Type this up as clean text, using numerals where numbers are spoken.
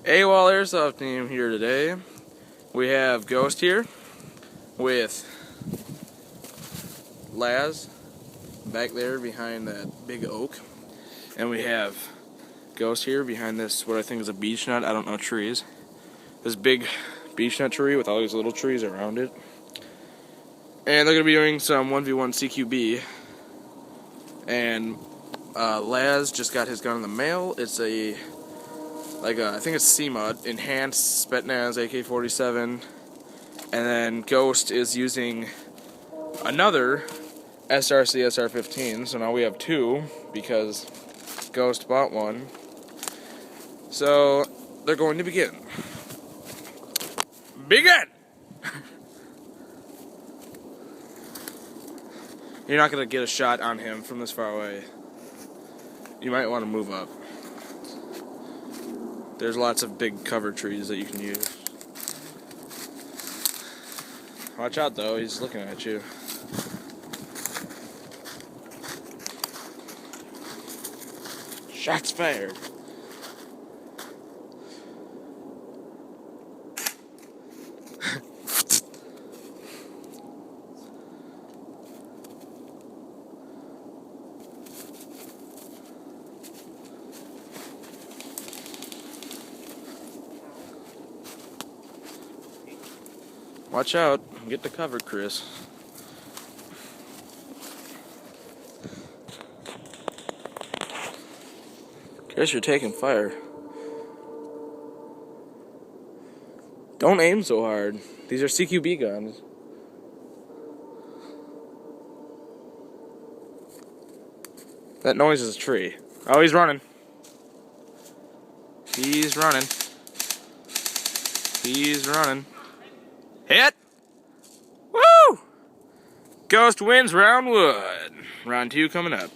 AWOL Airsoft team here today. We have Ghost here with Laz back there behind that big oak. And we have Ghost here behind this, what I think is a beech nut, I don't know, trees. This big beech nut tree with all these little trees around it. And they're going to be doing some 1v1 CQB. And Laz just got his gun in the mail. It's I think it's CMUD, Enhanced Spetsnaz AK-47, and then Ghost is using another SRC SR-15, so now we have two, because Ghost bought one. So, they're going to begin. Begin! You're not going to get a shot on him from this far away. You might want to move up. There's lots of big cover trees that you can use. Watch out though, he's looking at you. Shots fired. Watch out. Get the cover, Chris. Chris, you're taking fire. Don't aim so hard. These are CQB guns. That noise is a tree. Oh, he's running. He's running. He's running. Hit! Woo! Ghost wins round one. Round two coming up.